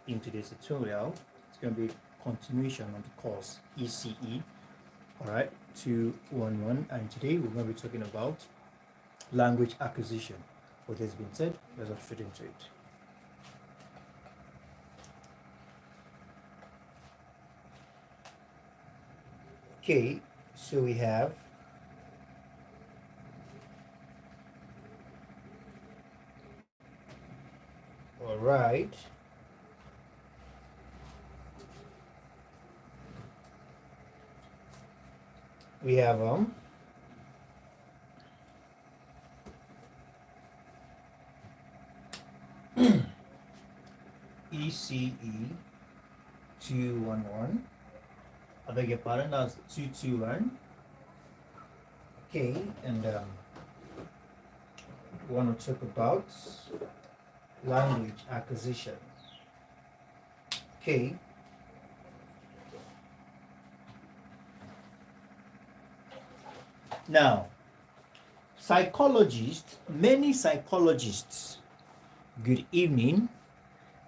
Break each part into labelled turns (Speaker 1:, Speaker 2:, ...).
Speaker 1: in today's tutorial. It's going to be a continuation of the course ECE, all right, 211, and today we're going to be talking about language acquisition. What has been said, let's get straight into it. Okay, so we have all right. We have ECE211. I beg your pardon, that's 221. Okay, and we want to talk about language acquisition. Okay. Now, many psychologists, good evening,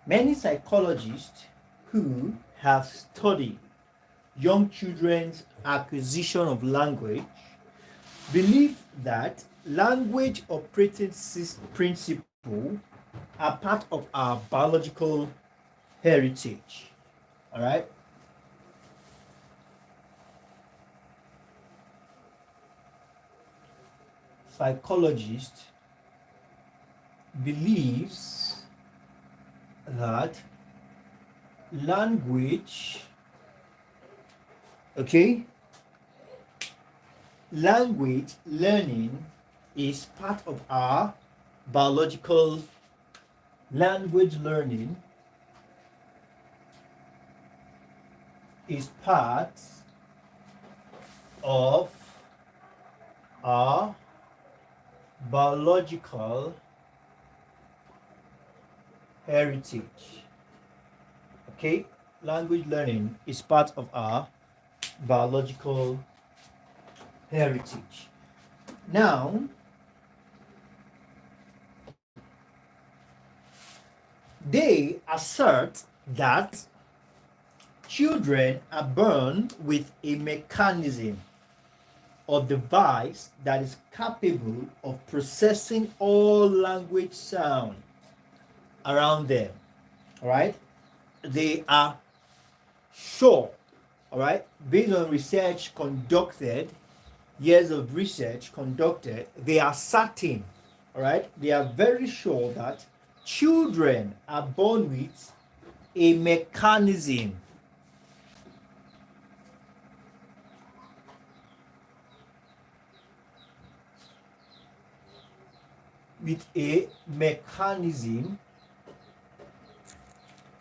Speaker 1: many psychologists who have studied young children's acquisition of language believe that language operating principles are part of our biological heritage. All right. Psychologist believes that language learning is part of our biological language learning is part of our biological heritage. Okay, language learning is part of our biological heritage. Now, they assert that children are born with a mechanism or device that is capable of processing all language sound around them. All right, they are sure, all right, based on research conducted, years of research conducted, they are certain, all right, they are very sure that children are born with a mechanism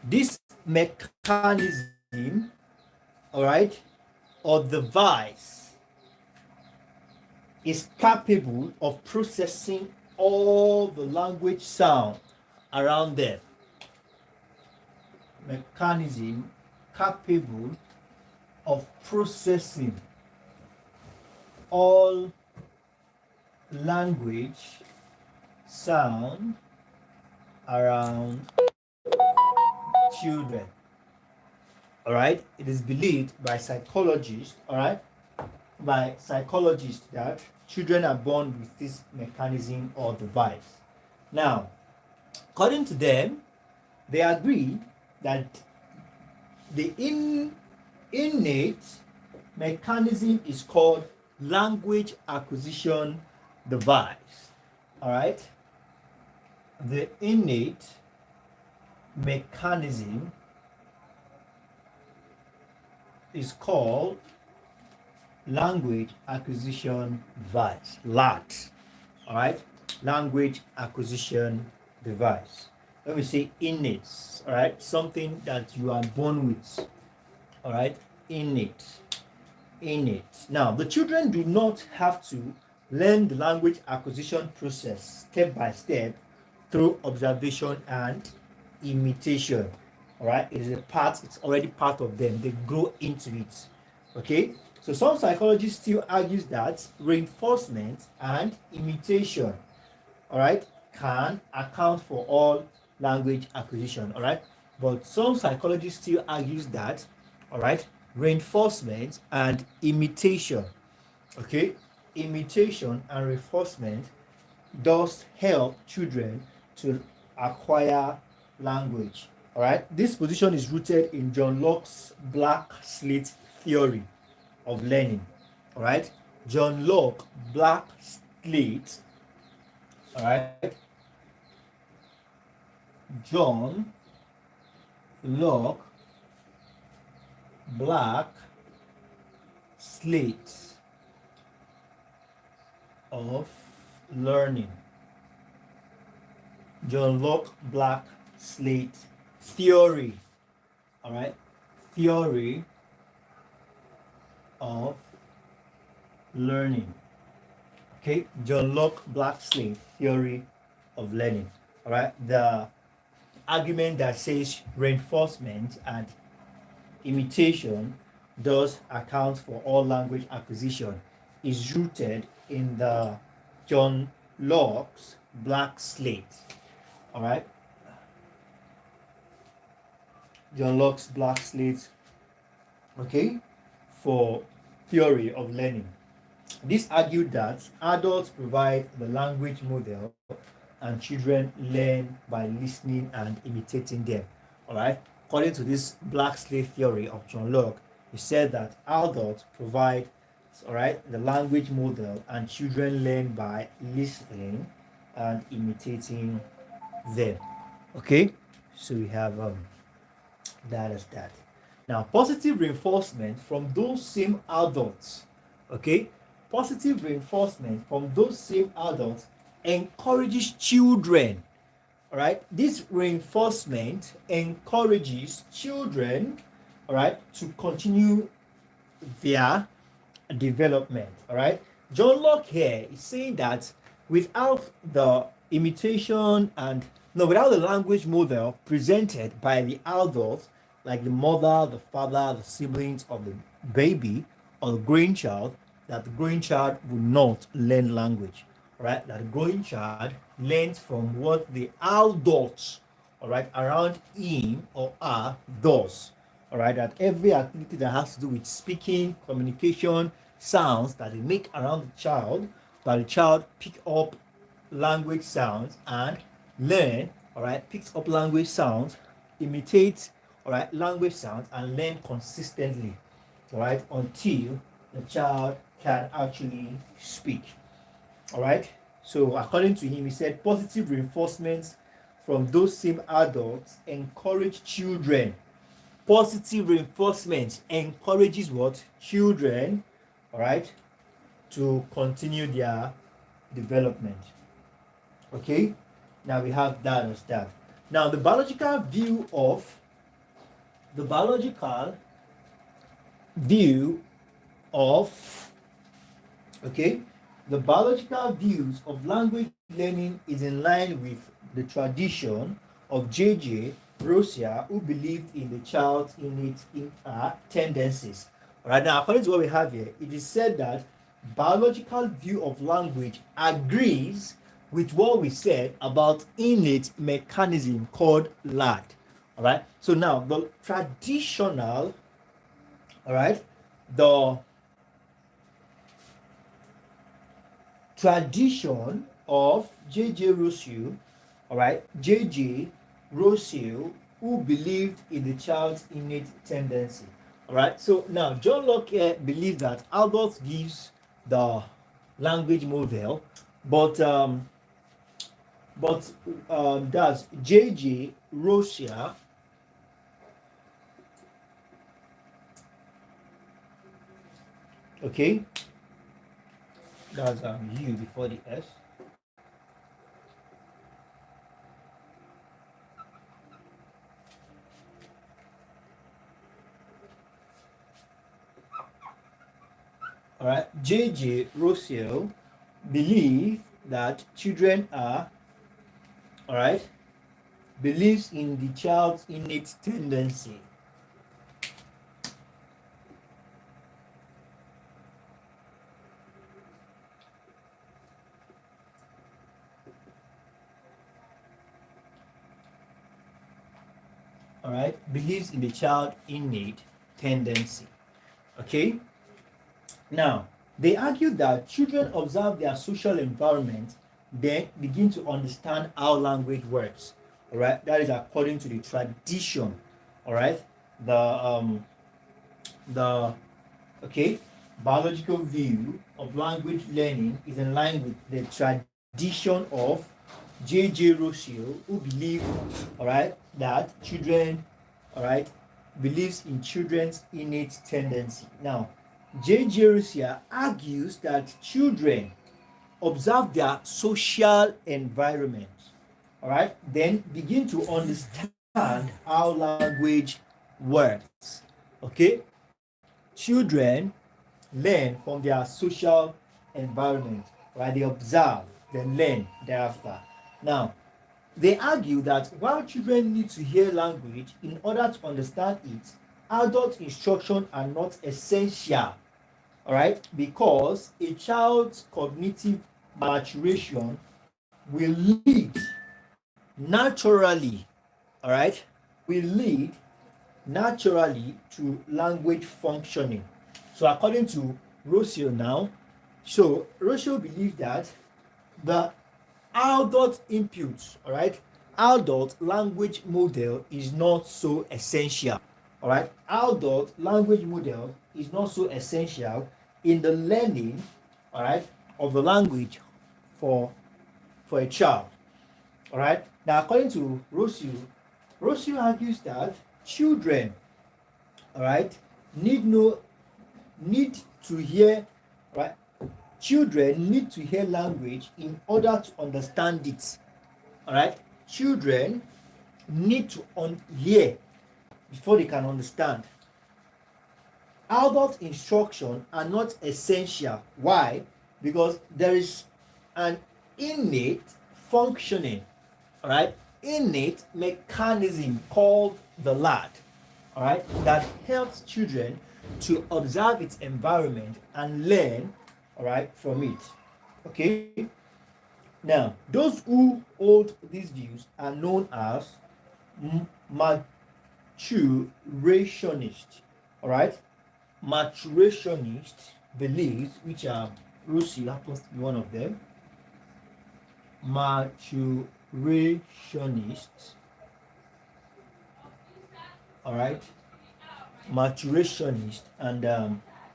Speaker 1: this mechanism, all right, or device is capable of processing all the language sound around them. Mechanism capable of processing all language sound around children. All right, it is believed by psychologists, all right, that children are born with this mechanism or device. Now, according to them, they agree that the innate mechanism is called language acquisition device. All right, the innate mechanism is called language acquisition device, LAT. All right, language acquisition device. Let me say innate. All right, something that you are born with. All right, innate. Now, the children do not have to learn the language acquisition process step by step through observation and imitation. All right, it's already part of them. They grow into it. Okay, so some psychologists still argues that reinforcement and imitation, all right, can account for all language acquisition. All right, but some psychologists still argues that, all right, reinforcement and imitation, okay, imitation and reinforcement does help children to acquire language. All right, this position is rooted in John Locke's black slate theory of learning. All right, John Locke black slate. All right, John Locke black slate of learning. John Locke black slate theory. All right, theory of learning. Okay, John Locke black slate theory of learning. All right, the argument that says reinforcement and imitation does account for all language acquisition is rooted in the John Locke's black slate. All right, John Locke's black slate, okay, for theory of learning. This argued that adults provide the language model and children learn by listening and imitating them. All right, according to this black slate theory of John Locke, he said that adults provide, all right, the language model and children learn by listening and imitating them. Okay, so we have that as that. Now, positive reinforcement from those same adults, okay, positive reinforcement from those same adults encourages children. All right, this reinforcement encourages children, all right, to continue their development. All right, John Locke here is saying that without the imitation and no, without the language model presented by the adults, like the mother, the father, the siblings of the baby or the growing child, that the growing child will not learn language. All right, that the growing child learns from what the adults, all right, around him or her does. All right, that every activity that has to do with speaking, communication, sounds that they make around the child, that the child pick up language sounds and learn, all right, picks up language sounds, imitates, all right, language sounds and learn consistently, all right, until the child can actually speak. All right, so according to him, he said positive reinforcements from those same adults encourage children. Positive reinforcement encourages what? Children, all right, to continue their development. Okay, now we have that as that. Now the biological view of okay, the biological views of language learning is in line with the tradition of J.J. Rousseau, who believed in the child's innate tendencies. All right, now according to what we have here, it is said that biological view of language agrees with what we said about innate mechanism called LAD. All right, so now the traditional, all right, the tradition of J.J. Rousseau, all right, J.J. Rousseau, who believed in the child's innate tendency. All right, so now John Locke believed that adults gives the language model, but that's J.J. Rousseau, okay, that's U before the S. All right, J.J. Rousseau believed that children are, all right, believes in the child's innate tendency. All all right, believes in the child innate tendency. Okay. Now, they argue that children observe their social environment, then begin to understand how language works. All right, that is according to the tradition. All right, the okay biological view of language learning is in line with the tradition of J.J. Rousseau, who believed, all right, that children, all right, believes in children's innate tendency. Now, J.J. Rousseau argues that children observe their social environment, all right, then begin to understand how language works. Okay, children learn from their social environment, right? They observe, then learn thereafter. Now, they argue that while children need to hear language in order to understand it, adult instruction are not essential, all right? Because a child's cognitive maturation will lead naturally, all right? Will lead naturally to language functioning. So according to Rousseau now, so Rousseau believed that the adult input, all right, adult language model is not so essential. All right, adult language model is not so essential in the learning, all right, of the language for a child. All right. Now, according to Rousseau, Rousseau argues that children, all right, need to hear, right? Children need to hear language in order to understand it. All right. Children need to hear before they can understand. Adult instruction are not essential. Why? Because there is an innate functioning, all right, innate mechanism called the LAD, all right, that helps children to observe its environment and learn, all right, from it. Okay. Now, those who hold these views are known as maturationist, all right. Maturationist beliefs, which are Rousseau happens to be one of them. Maturationists, all right, maturationist and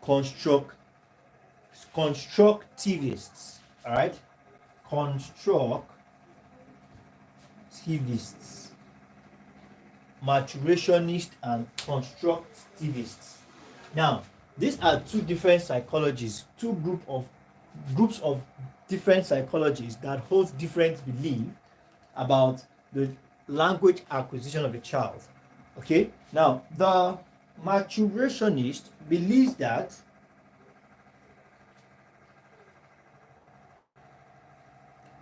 Speaker 1: constructivists, all right, constructivists, maturationist and constructivists. Now, these are two different psychologies, groups of different psychologies that hold different beliefs about the language acquisition of a child. Okay, now the maturationist believes that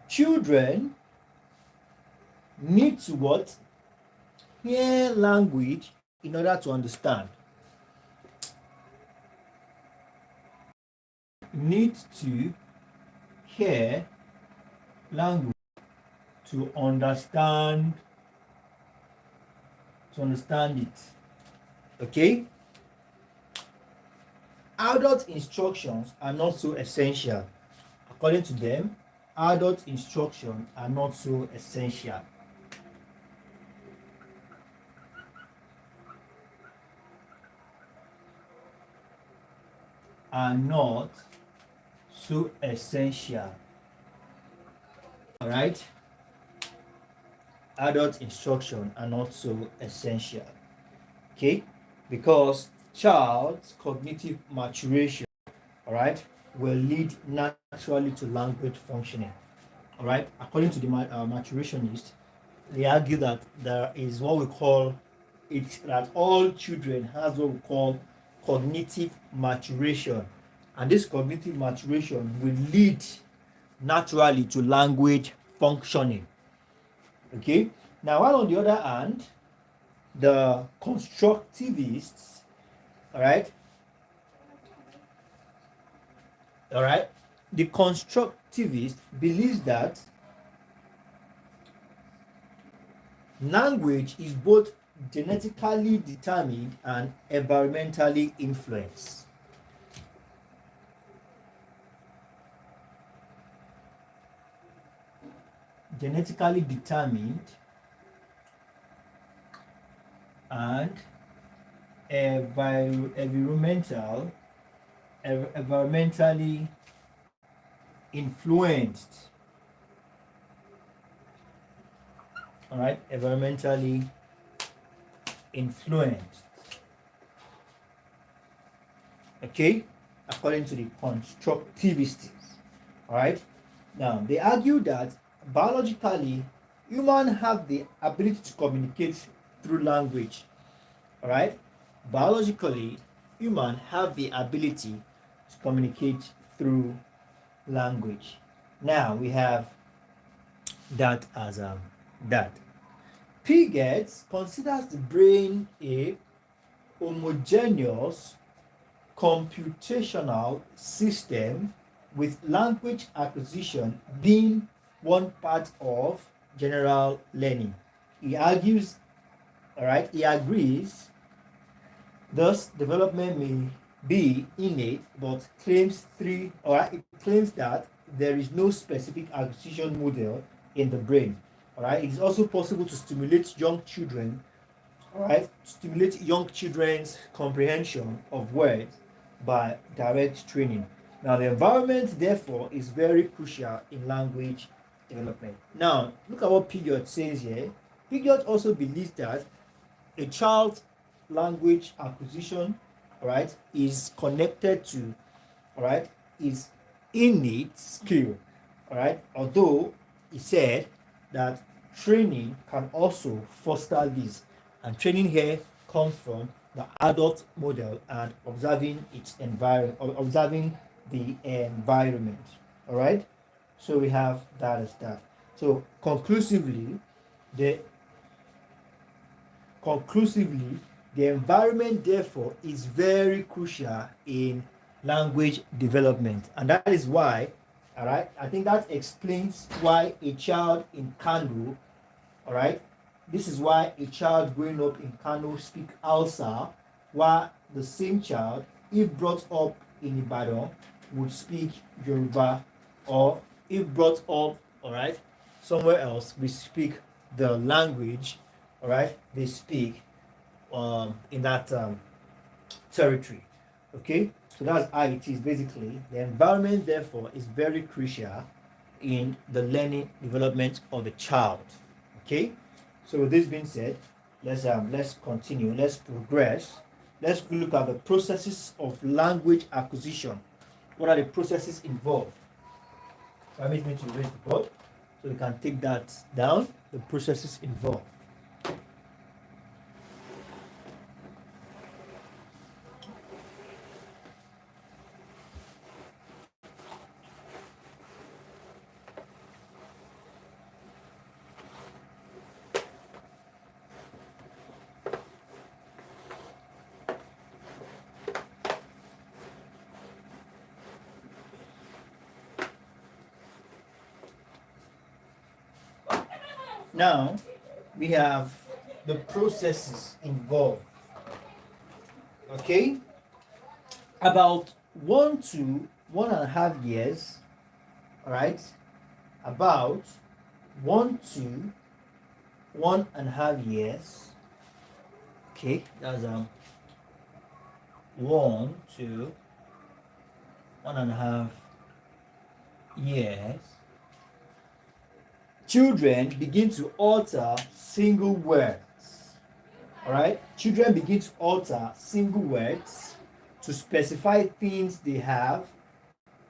Speaker 1: children need to what? Hear language in order to understand. Need to hear language to understand it. Okay, adult instructions are not so essential. According to them, adult instruction are not so essential. Are not so essential. All right, adult instruction are not so essential. Okay, because child's cognitive maturation, all right, will lead naturally to language functioning. All right, according to the maturationist, they argue that there is what we call it, that all children has what we call cognitive maturation, and this cognitive maturation will lead naturally to language functioning. Okay, now while on the other hand, the constructivists, all right, the constructivist believes that language is both genetically determined and environmentally influenced. Genetically determined and environmentally influenced. All right, environmentally influenced. Okay, according to the constructivists. All right, now they argue that biologically humans have the ability to communicate through language. All right, biologically humans have the ability to communicate through language. Now we have that as that. Piaget considers the brain a homogeneous computational system with language acquisition being one part of general learning. He argues, all right, he agrees, thus development may be innate, but claims it claims that there is no specific acquisition model in the brain. All right, it is also possible to stimulate young children, all right, stimulate young children's comprehension of words by direct training. Now, the environment, therefore, is very crucial in language development. Now, look at what Piaget says here. Piaget also believes that a child's language acquisition, all right, is connected to, all right, is innate skill, all right, although he said that training can also foster this, and training here comes from the adult model and observing the environment. All right, so we have that as that. So conclusively, the environment therefore is very crucial in language development, and that is why, all right, I think that explains why a child in Kano, all right, this is why a child growing up in Kano speak Hausa, while the same child, if brought up in Ibadan, would speak Yoruba, or if brought up, all right, somewhere else, we speak the language, all right, they speak in that territory. Okay, so that's how it is. Basically, the environment therefore is very crucial in the learning development of a child. Okay, so with this being said, let's continue, let's progress. Let's look at the processes of language acquisition. What are the processes involved? Permit me to raise the board so we can take that down. The processes involved. Now, we have the processes involved. Okay? About 1 to 1.5 years, all right? About 1 to 1.5 years. Okay, that's 1 to 1.5 years. Children begin to alter single words. All right, children begin to alter single words to specify things they have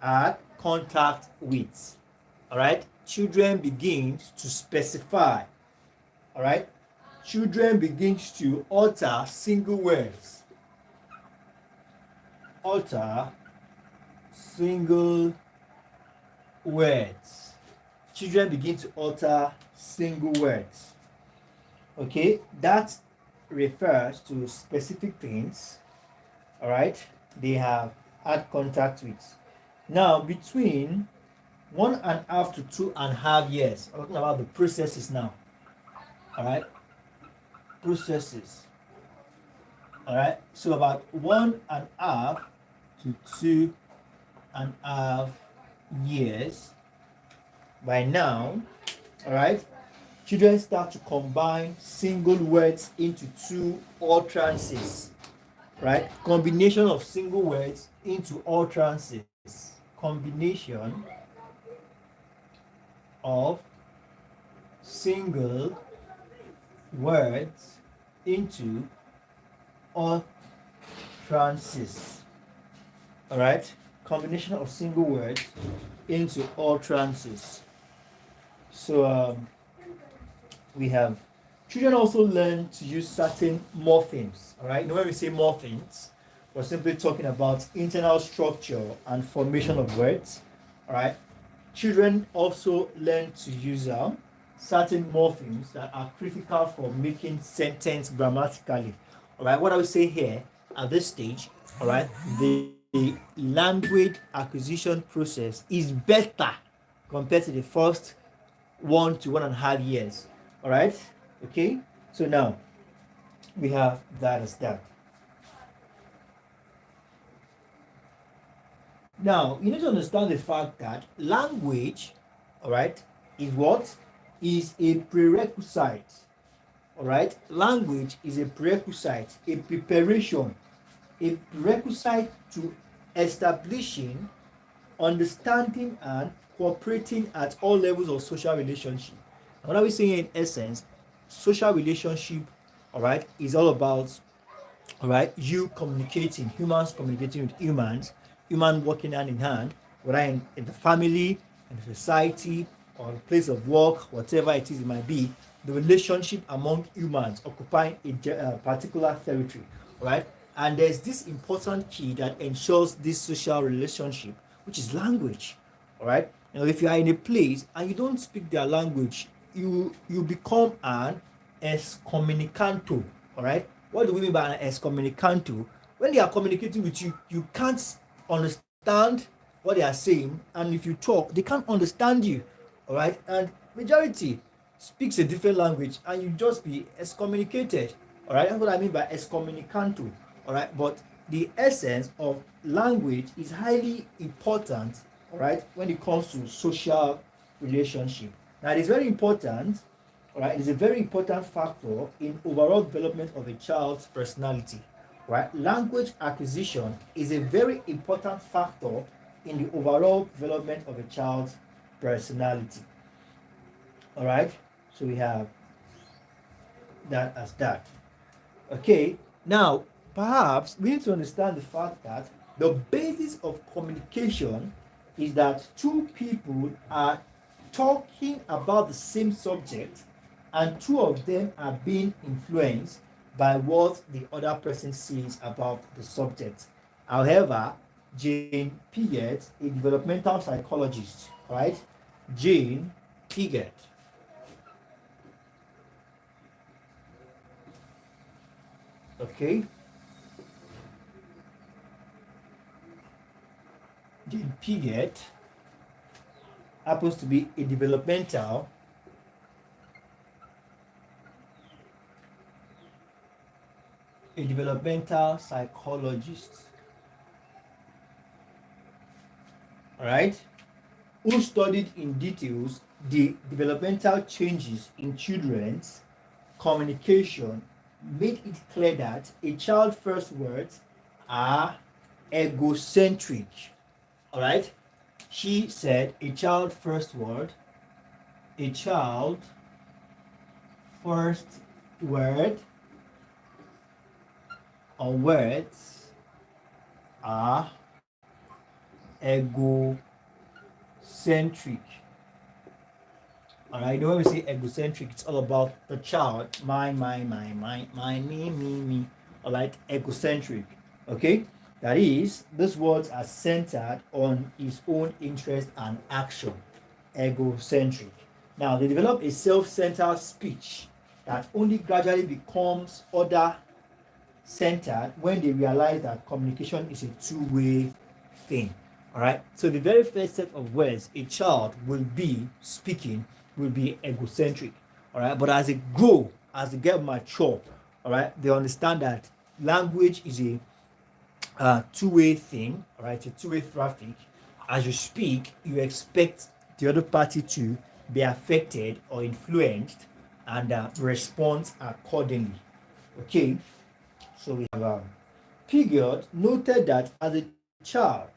Speaker 1: had contact with. All right, children begin to specify. All right, children begin to alter single words. Alter single words. Children begin to alter single words. Okay, that refers to specific things, all right, they have had contact with. Now, between 1.5 to 2.5 years, I'm talking about the processes now, all right, processes. All right, so about 1.5 to 2.5 years. By now, all right, children start to combine single words into two utterances, right? Combination of single words into utterances. Combination of single words into utterances. All right, combination of single words into utterances. So we have children also learn to use certain morphemes. All right, now when we say morphemes, we're simply talking about internal structure and formation of words. All right, children also learn to use certain morphemes that are critical for making sentence grammatically. All right, what I would say here at this stage, all right, the language acquisition process is better compared to the first 1 to 1.5 years. All right, okay, so now we have that as that. Now you need to understand the fact that language, all right, is what is a prerequisite. All right, language is a prerequisite, a preparation, a prerequisite to establishing, understanding, and cooperating at all levels of social relationship. And what are we saying in essence? Social relationship, all right, is all about, all right, you communicating, humans communicating with humans, human working hand in hand, whether in the family, in the society, or the place of work, whatever it is it might be, the relationship among humans occupying a particular territory, right? And there's this important key that ensures this social relationship, which is language, all right? You know, if you are in a place and you don't speak their language, you become an excommunicanto, all right? What do we mean by an excommunicanto? When they are communicating with you, you can't understand what they are saying, and if you talk, they can't understand you, all right? And majority speaks a different language, and you just be excommunicated, all right? That's what I mean by excommunicanto, all right? But the essence of language is highly important, all right, when it comes to social relationship. Now, it is very important, all right? It is a very important factor in overall development of a child's personality, right? Language acquisition is a very important factor in the overall development of a child's personality. All right, so we have that as that. Okay, now perhaps we need to understand the fact that the basis of communication is that two people are talking about the same subject and two of them are being influenced by what the other person says about the subject. However, Jane Piaget, a developmental psychologist, right? Jane Piaget, okay? Jane Piaget happens to be a developmental psychologist, all right, who studied in details the developmental changes in children's communication, made it clear that a child's first words are egocentric. All right, she said a child first word or words are egocentric. All right, when we say egocentric, it's all about the child, my, me. All right, egocentric. Okay, that is, these words are centered on his own interest and action. Egocentric. Now, they develop a self-centered speech that only gradually becomes other-centered when they realize that communication is a two-way thing. All right, so the very first set of words a child will be speaking will be egocentric. All right, but as they grow, as they get mature, all right, they understand that language is a two-way thing, all right, a two-way traffic. As you speak, you expect the other party to be affected or influenced and respond accordingly. Okay, so we have Pigott noted that as a child,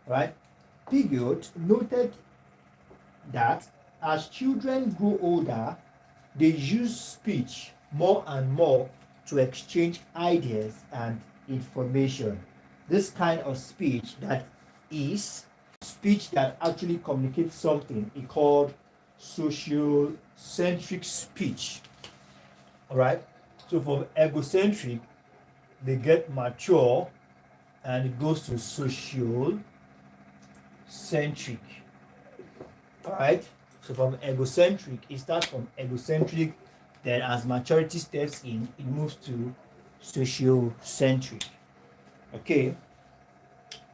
Speaker 1: right? Pigott noted that as children grow older, they use speech more and more to exchange ideas and information. This kind of speech that is speech that actually communicates something is called social-centric speech. All right. So from egocentric, they get mature and it goes to social-centric. All right. So from egocentric, it starts from egocentric, then as maturity steps in, it moves to social-centric. Okay.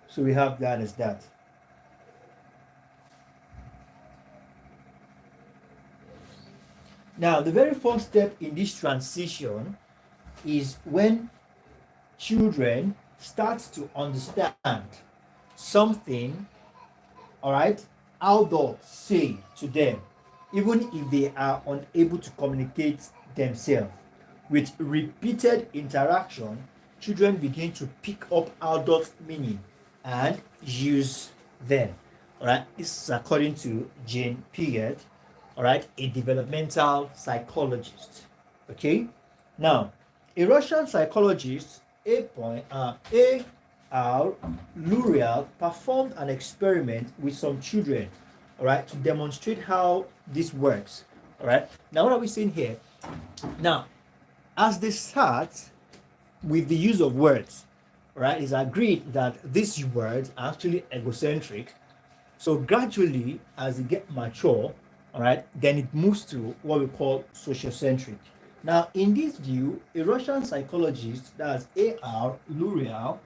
Speaker 1: So we have that as that. Now, the very first step in this transition is when children start to understand something, all right, adults say to them, even if they are unable to communicate themselves. With repeated interaction, children begin to pick up adult meaning and use them. All right, this is according to Jane Piaget, all right, a developmental psychologist. Okay, now a Russian psychologist, A.R. Luria, performed an experiment with some children, all right, to demonstrate how this works. All right, now what are we saying here? Now, as they start with the use of words, right, it's agreed that these words are actually egocentric. So gradually, as they get mature, all right, then it moves to what we call sociocentric. Now, in this view, a Russian psychologist, that's A.R. Luria,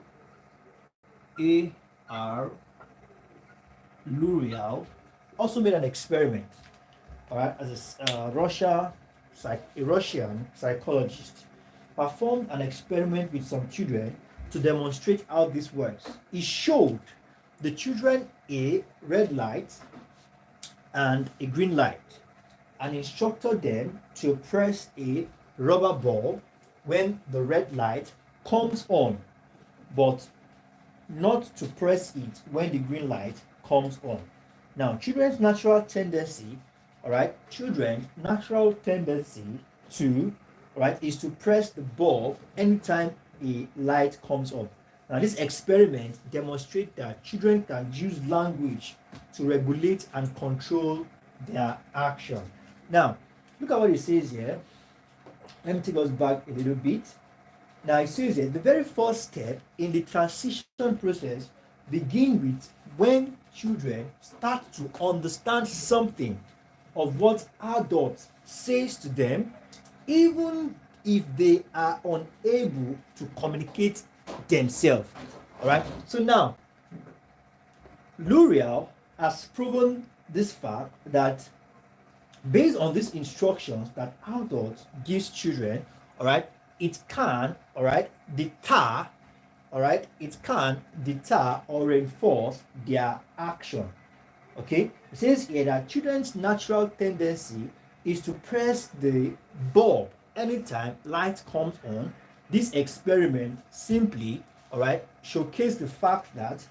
Speaker 1: A.R. Luria, also made an experiment, all right, as a Russian psychologist performed an experiment with some children to demonstrate how this works. He showed the children a red light and a green light and instructed them to press a rubber ball when the red light comes on, but not to press it when the green light comes on. Now, children's natural tendency, all right, children's natural tendency to, all right, is to press the ball anytime a light comes on. Now, this experiment demonstrates that children can use language to regulate and control their action. Now, look at what it says here. Let me take us back a little bit. Now, it says here, the very first step in the transition process begins with when children start to understand something of what adults says to them, even if they are unable to communicate themselves. All right. So now, L'Oreal has proven this fact that based on these instructions that adults gives children, all right, it can, all right, deter, all right, it can deter or reinforce their action. Okay, it says here that children's natural tendency is to press the bulb anytime light comes on. This experiment simply, all right, showcase the fact that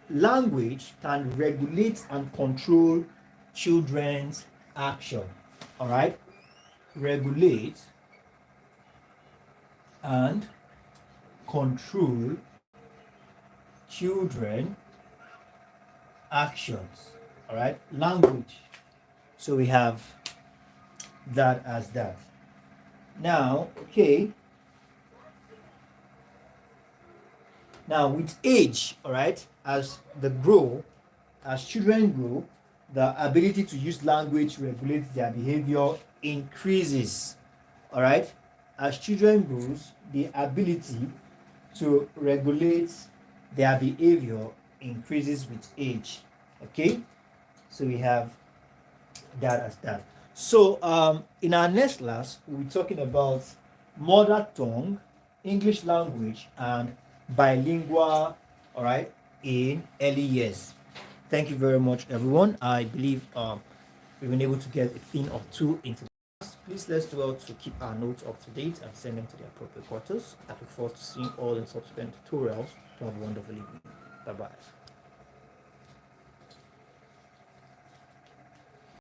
Speaker 1: language can regulate and control children's action. All right, regulate and control children actions. All right, language. So we have that as that. Now, okay. Now with age, all right, as children grow, the ability to use language to regulate their behavior increases. All right, as children grows, the ability to regulate their behavior increases with age. Okay, so we have that as that. So in our next class, we'll be talking about mother tongue, English language, and bilingual, all right, in early years. Thank you very much, everyone. I believe we've been able to get a thing or two into the class. Please let's do well to keep our notes up to date and send them to the appropriate quarters. I look forward to seeing all in subsequent tutorials. To have a wonderful evening. Bye bye.